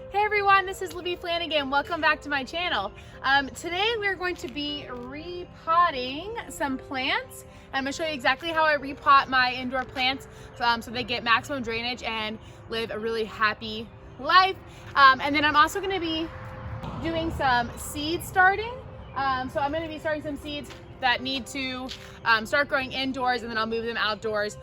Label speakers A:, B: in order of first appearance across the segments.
A: Hey everyone, this is Libby Flanagan. Welcome back to my channel. Today we're going to be repotting some plants. I'm going to show you exactly how I repot my indoor plants so they get maximum drainage and live a really happy life. And then I'm also going to be doing some seed starting. So I'm going to be starting some seeds that need to start growing indoors, and then I'll move them outdoors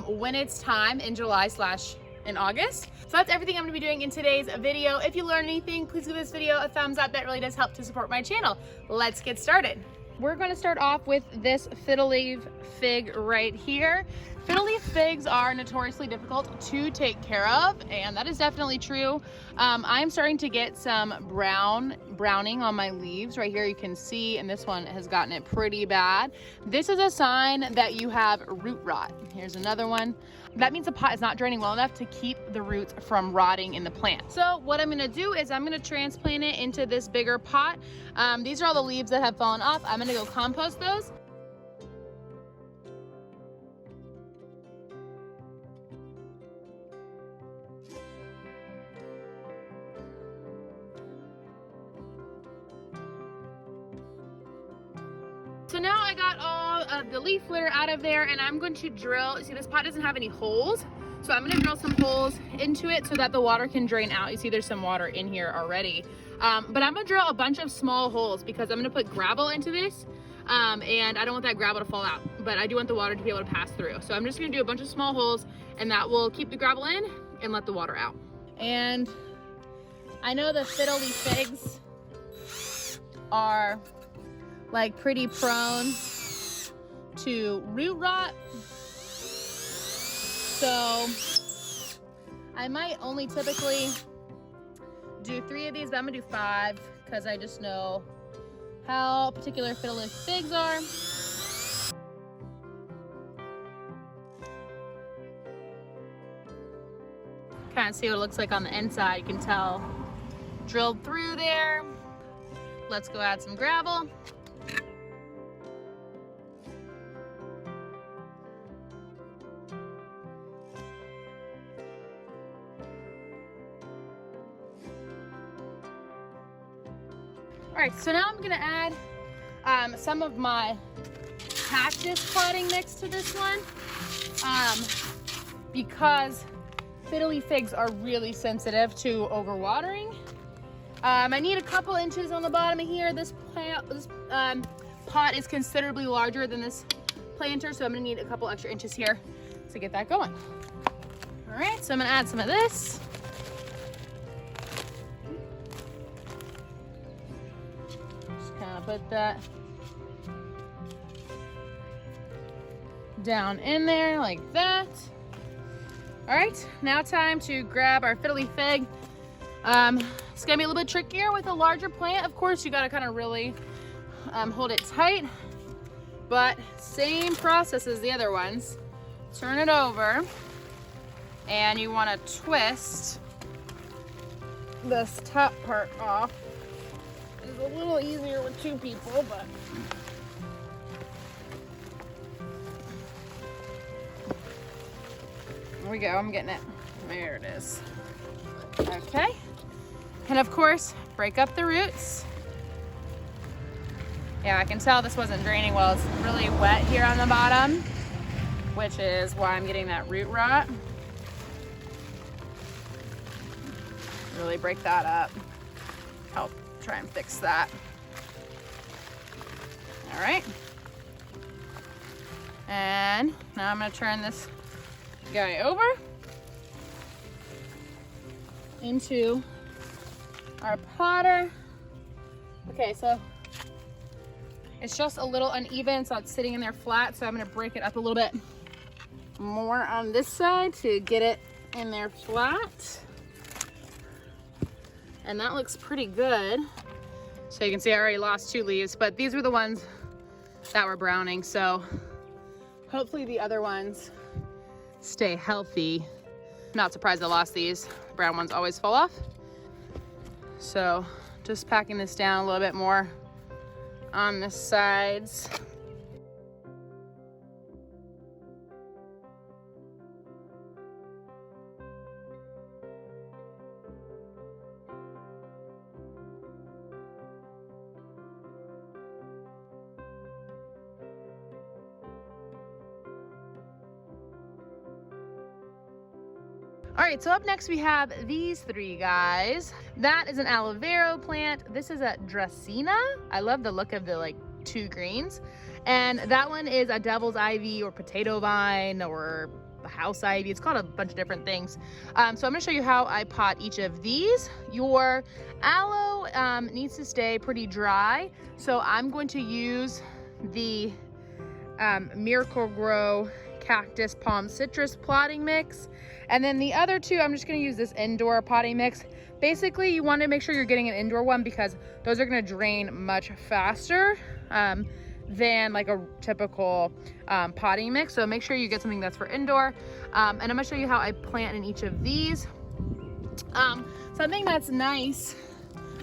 A: when it's time in July / in August. So that's everything I'm gonna be doing in today's video. If you learned anything, please give this video a thumbs up. That really does help to support my channel. Let's get started. We're gonna start off with this fiddle leaf fig right here. Fiddle leaf figs are notoriously difficult to take care of, and that is definitely true. I'm starting to get some browning on my leaves right here. You can see, and this one has gotten it pretty bad. This is a sign that you have root rot. Here's another one. That means the pot is not draining well enough to keep the roots from rotting in the plant. So what I'm gonna do is I'm gonna transplant it into this bigger pot. These are all the leaves that have fallen off. I'm gonna go compost those. So now I got all of the leaf litter out of there, and I'm going to drill. See, this pot doesn't have any holes, so I'm going to drill some holes into it so that the water can drain out. You see there's some water in here already, but I'm going to drill a bunch of small holes because I'm going to put gravel into this, and I don't want that gravel to fall out, but I do want the water to be able to pass through. So I'm just going to do a bunch of small holes, and that will keep the gravel in and let the water out. And I know the fiddle leaf figs are like pretty prone to root rot, so I might only typically do 3 of these, but I'm gonna do 5 because I just know how particular fiddle leaf figs are. Kind of see what it looks like on the inside. You can tell drilled through there. Let's go add some gravel. All right, so now I'm gonna add some of my cactus potting mix to this one because fiddle leaf figs are really sensitive to overwatering. I need a couple inches on the bottom of here. This pot is considerably larger than this planter, so I'm gonna need a couple extra inches here to get that going. All right, so I'm gonna add some of this. Put that down in there like that. All right, now time to grab our fiddle leaf fig. It's gonna be a little bit trickier with a larger plant. Of course, you gotta kind of really hold it tight, but same process as the other ones. Turn it over, and you wanna twist this top part off. It's a little easier with 2 people, but there we go. I'm getting it. There it is. Okay. And of course, break up the roots. Yeah, I can tell this wasn't draining well. It's really wet here on the bottom, which is why I'm getting that root rot. Really break that up. Help try and fix that. All right. And now I'm gonna turn this guy over into our potter. Okay, so it's just a little uneven, so it's sitting in there flat, so I'm gonna break it up a little bit more on this side to get it in there flat. And that looks pretty good. So you can see I already lost 2 leaves, but these were the ones that were browning, so hopefully the other ones stay healthy. Not surprised I lost these. Brown ones always fall off. So just packing this down a little bit more on the sides. All right, so up next we have these three guys. That is an aloe vera plant. This is a dracaena. I love the look of the like two greens. And that one is a devil's ivy or potato vine or house ivy. It's called a bunch of different things. So I'm gonna show you how I pot each of these. Your aloe needs to stay pretty dry. So I'm going to use the Miracle Grow Cactus Palm Citrus potting mix. And then the other two, I'm just gonna use this indoor potting mix. Basically, you wanna make sure you're getting an indoor one because those are gonna drain much faster than like a typical potting mix. So make sure you get something that's for indoor. And I'm gonna show you how I plant in each of these. Something that's nice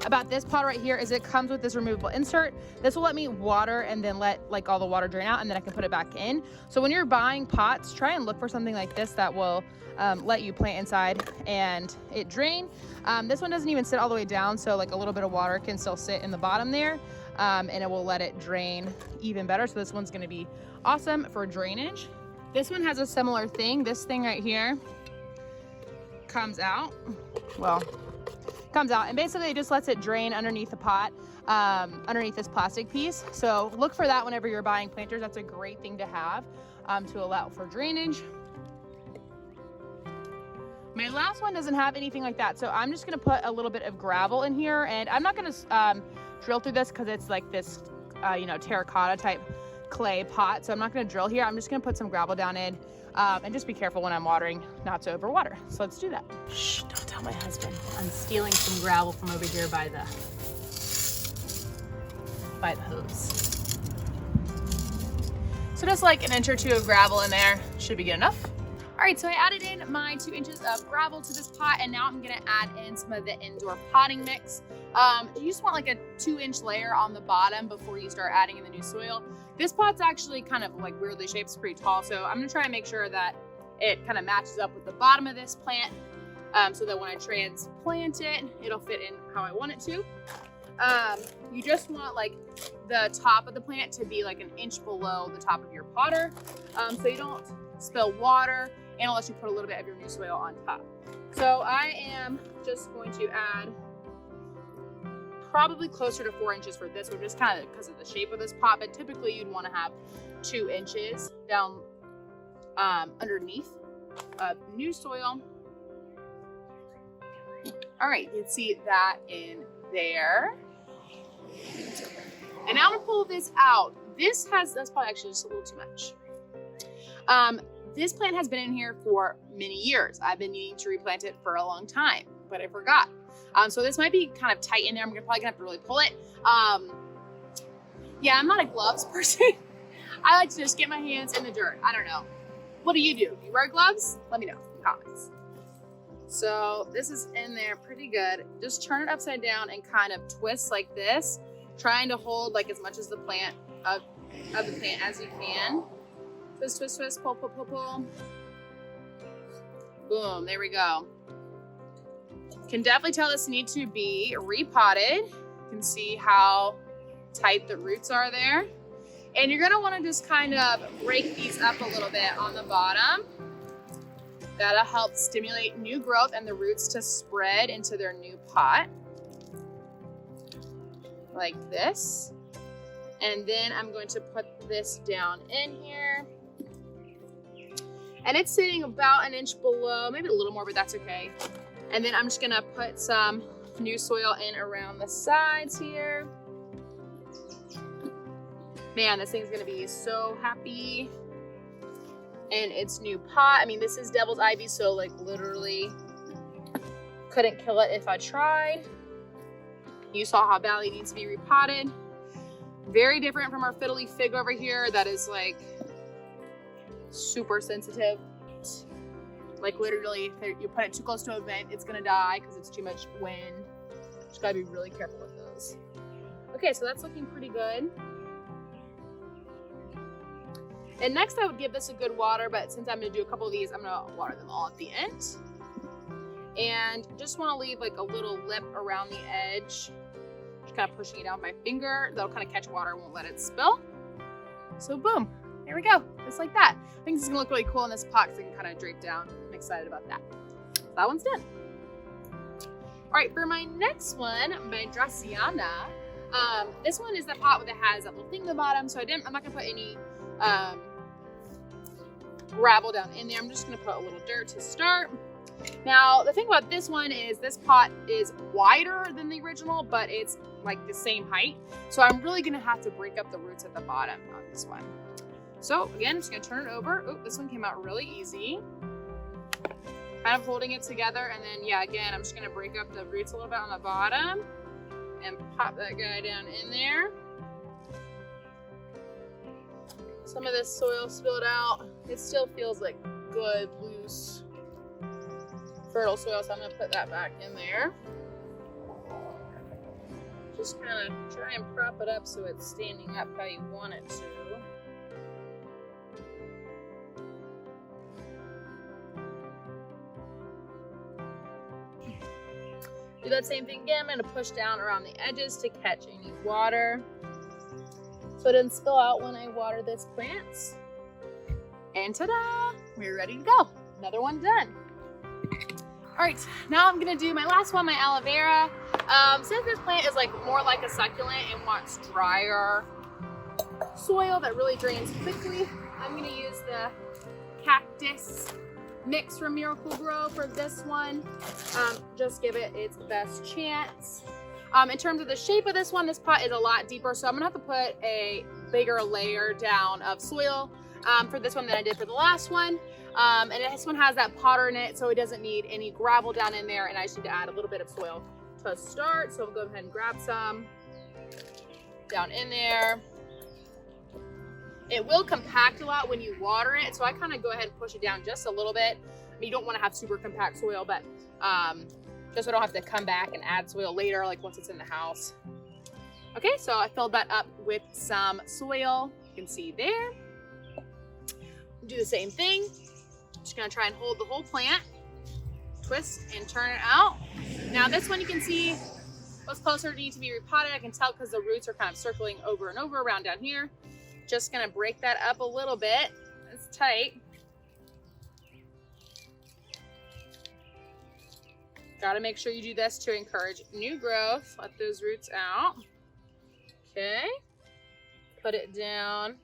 A: about this pot right here is it comes with this removable insert. This will let me water and then let like all the water drain out, and then I can put it back in. So when you're buying pots, try and look for something like this that will let you plant inside and it drain. This one doesn't even sit all the way down, so like a little bit of water can still sit in the bottom there, and it will let it drain even better. So this one's gonna be awesome for drainage. This one has a similar thing. This thing right here comes out, and basically it just lets it drain underneath the pot, underneath this plastic piece. So look for that whenever you're buying planters. That's a great thing to have to allow for drainage. My last one doesn't have anything like that, so I'm just gonna put a little bit of gravel in here, and I'm not gonna drill through this because it's like this, you know, terracotta type clay pot. So I'm not gonna drill here. I'm just gonna put some gravel down in, and just be careful when I'm watering not to overwater. So let's do that. Shh, don't tell my husband. I'm stealing some gravel from over here by the hose. So just like an inch or two of gravel in there should be good enough. All right, so I added in my 2 inches of gravel to this pot, and now I'm gonna add in some of the indoor potting mix. You just want like a 2-inch layer on the bottom before you start adding in the new soil. This pot's actually kind of like weirdly shaped, it's pretty tall, so I'm gonna try and make sure that it kind of matches up with the bottom of this plant, so that when I transplant it, it'll fit in how I want it to. You just want like the top of the plant to be like an inch below the top of your potter, so you don't spill water, and unless you put a little bit of your new soil on top. So I am just going to add probably closer to 4 inches for this one, just kind of because of the shape of this pot, but typically you'd want to have 2 inches down underneath new soil. All right, you can see that in there. And now I'm gonna pull this out. That's probably actually just a little too much. This plant has been in here for many years. I've been needing to replant it for a long time, but I forgot. So this might be kind of tight in there. I'm probably gonna have to really pull it. Yeah, I'm not a gloves person. I like to just get my hands in the dirt. I don't know. What do? You wear gloves? Let me know in the comments. So this is in there pretty good. Just turn it upside down and kind of twist like this, trying to hold like as much as the plant of the plant as you can. Twist, twist, twist, pull, pull, pull, pull. Boom, there we go. Can definitely tell this needs to be repotted. You can see how tight the roots are there. And you're gonna wanna just kind of break these up a little bit on the bottom. That'll help stimulate new growth and the roots to spread into their new pot. Like this. And then I'm going to put this down in here. And it's sitting about an inch below, maybe a little more, but that's okay. And then I'm just gonna put some new soil in around the sides here. Man, this thing's gonna be so happy in its new pot. I mean, this is devil's ivy, so like literally couldn't kill it if I tried. You saw how badly it needs to be repotted. Very different from our fiddly fig over here that is like super sensitive. Like literally, if you put it too close to a vent, it's gonna die because it's too much wind. Just gotta be really careful with those. Okay, so that's looking pretty good. And next I would give this a good water, but since I'm gonna do a couple of these, I'm gonna water them all at the end. And just wanna leave like a little lip around the edge. Just kind of pushing it down with my finger. That'll kind of catch water, won't let it spill. So boom, there we go, just like that. I think this is gonna look really cool in this pot because it can kind of drape down. I'm excited about that. that one's done. All right, for my next one, my dracaena. This one is the pot that has that little thing at the bottom. So I'm not gonna put any gravel down in there. I'm just gonna put a little dirt to start. Now, the thing about this one is this pot is wider than the original, but it's like the same height. So I'm really gonna have to break up the roots at the bottom on this one. So again, I'm just gonna turn it over. Oh, this one came out really easy. Kind of holding it together, and then yeah, again, I'm just gonna break up the roots a little bit on the bottom and pop that guy down in there. Some of this soil spilled out. It still feels like good, loose, fertile soil, so I'm gonna put that back in there. Just kind of try and prop it up so it's standing up how you want it to. Do that same thing again. I'm going to push down around the edges to catch any water so it doesn't spill out when I water this plant. And ta-da! We're ready to go. Another one done. All right, now I'm going to do my last one, my aloe vera. Since this plant is like more like a succulent and wants drier soil that really drains quickly, I'm going to use the cactus mix from Miracle-Gro for this one. Just give it its best chance. In terms of the shape of this one, this pot is a lot deeper, so I'm gonna have to put a bigger layer down of soil for this one than I did for the last one. And this one has that potter in it, so it doesn't need any gravel down in there, and I just need to add a little bit of soil to start. So we'll go ahead and grab some down in there. It will compact a lot when you water it, so I kind of go ahead and push it down just a little bit. I mean, you don't want to have super compact soil, but just so I don't have to come back and add soil later, like once it's in the house. Okay, so I filled that up with some soil. You can see there. Do the same thing. Just gonna try and hold the whole plant, twist and turn it out. Now this one you can see what's closer to need to be repotted. I can tell because the roots are kind of circling over and over around down here. Just gonna break that up a little bit. It's tight. Gotta make sure you do this to encourage new growth. Let those roots out. Okay. Put it down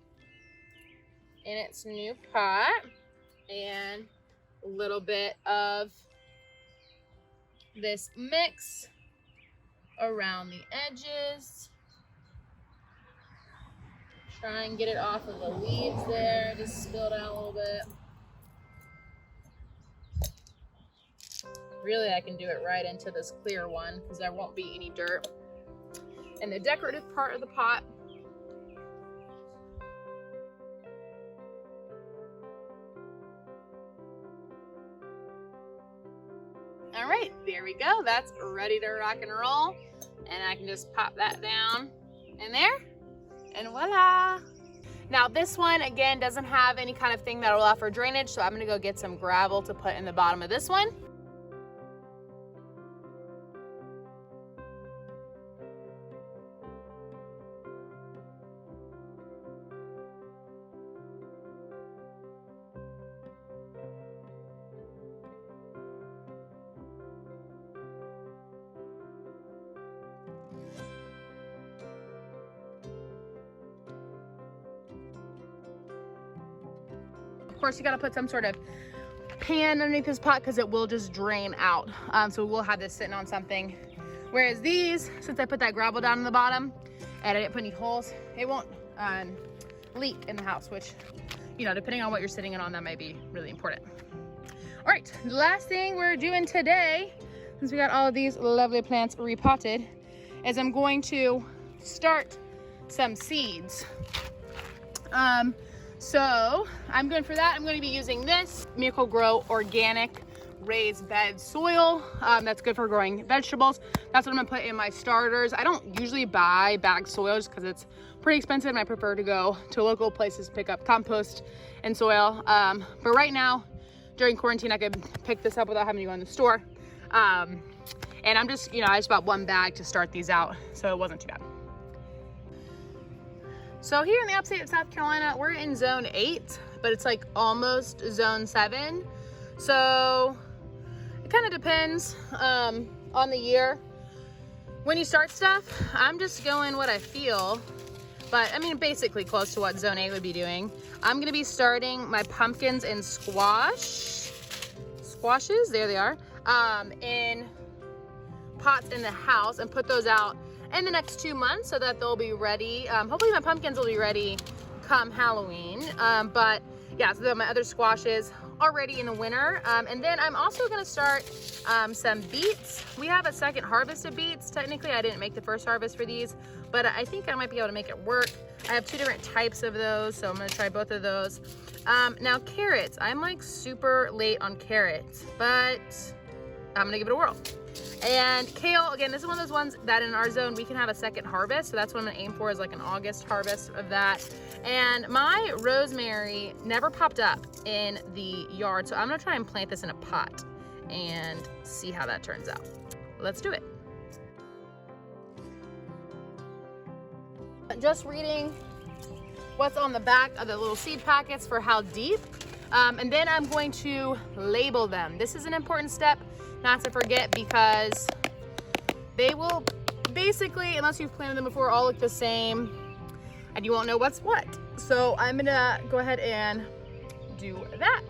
A: in its new pot. And a little bit of this mix around the edges. Try and get it off of the leaves there. Just spilled out a little bit. Really, I can do it right into this clear one because there won't be any dirt. And the decorative part of the pot. All right, there we go. That's ready to rock and roll. And I can just pop that down in there. And voila! Now this one, again, doesn't have any kind of thing that will allow for drainage, so I'm gonna go get some gravel to put in the bottom of this one. Of course, you gotta put some sort of pan underneath this pot because it will just drain out. So we'll have this sitting on something. Whereas these, since I put that gravel down in the bottom and I didn't put any holes, it won't leak in the house, which, you know, depending on what you're sitting on, that might be really important. All right, the last thing we're doing today, since we got all of these lovely plants repotted, is I'm going to start some seeds. So I'm going for that. I'm going to be using this Miracle-Gro organic raised bed soil. That's good for growing vegetables. That's what I'm gonna put in my starters. I don't usually buy bagged soil just because it's pretty expensive and I prefer to go to local places to pick up compost and soil. But right now, during quarantine, I could pick this up without having to go in the store. And I'm just, you know, I just bought one bag to start these out, so it wasn't too bad. So here in the upstate of South Carolina, we're in zone 8, but it's like almost zone 7. So it kind of depends on the year. When you start stuff, I'm just going what I feel, but I mean, basically close to what Zone 8 would be doing. I'm gonna be starting my pumpkins and squashes, there they are, in pots in the house and put those out in the next 2 months so that they'll be ready. Hopefully my pumpkins will be ready come Halloween. But yeah, so my other squashes already in the winter. And then I'm also gonna start some beets. We have a second harvest of beets. Technically, I didn't make the first harvest for these, but I think I might be able to make it work. I have 2 different types of those, so I'm gonna try both of those. Now carrots, I'm like super late on carrots, but I'm gonna give it a whirl. And kale, again, this is one of those ones that in our zone we can have a second harvest, so that's what I'm gonna aim for, is like an August harvest of that. And my rosemary never popped up in the yard, so I'm gonna try and plant this in a pot and see how that turns out. Let's do it. Just reading what's on the back of the little seed packets for how deep, and then I'm going to label them. This is an important step not to forget, because they will basically, unless you've planted them before, all look the same and you won't know what's what. So I'm gonna go ahead and do that.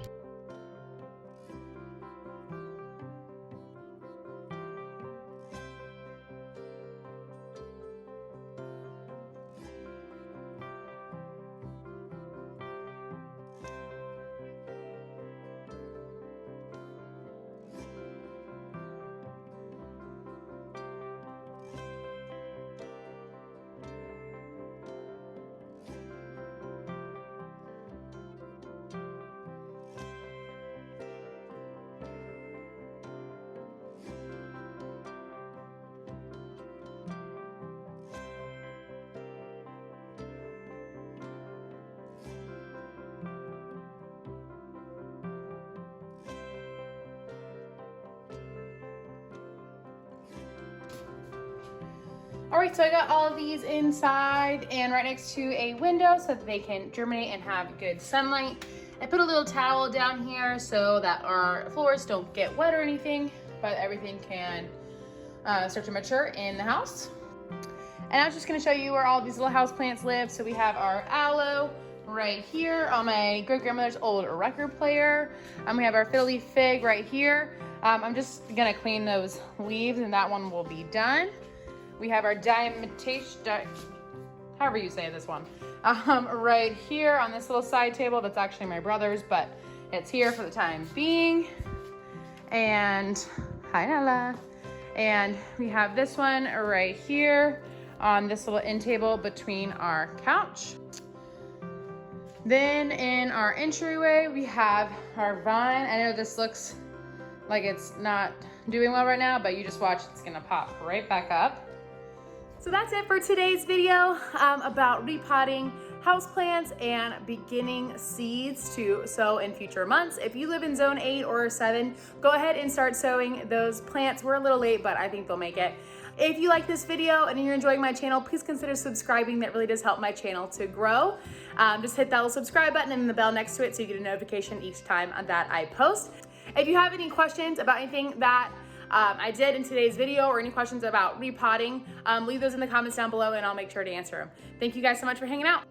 A: All right, so I got all of these inside and right next to a window so that they can germinate and have good sunlight. I put a little towel down here so that our floors don't get wet or anything, but everything can start to mature in the house. And I was just gonna show you where all these little house plants live. So we have our aloe right here on my great-grandmother's old record player. We have our fiddle fig right here. I'm just gonna clean those leaves and that one will be done. We have our however you say this one, right here on this little side table. That's actually my brother's, but it's here for the time being. And hi, Nella. And we have this one right here on this little end table between our couch. Then in our entryway, we have our vine. I know this looks like it's not doing well right now, but you just watch, it's gonna pop right back up. So that's it for today's video about repotting houseplants and beginning seeds to sow in future months. If you live in zone 8 or 7, go ahead and start sowing those plants. We're a little late, but I think they'll make it. If you like this video and you're enjoying my channel, please consider subscribing. That really does help my channel to grow. Just hit that little subscribe button and the bell next to it so you get a notification each time that I post. If you have any questions about anything that I did in today's video or any questions about repotting, leave those in the comments down below and I'll make sure to answer them. Thank you guys so much for hanging out.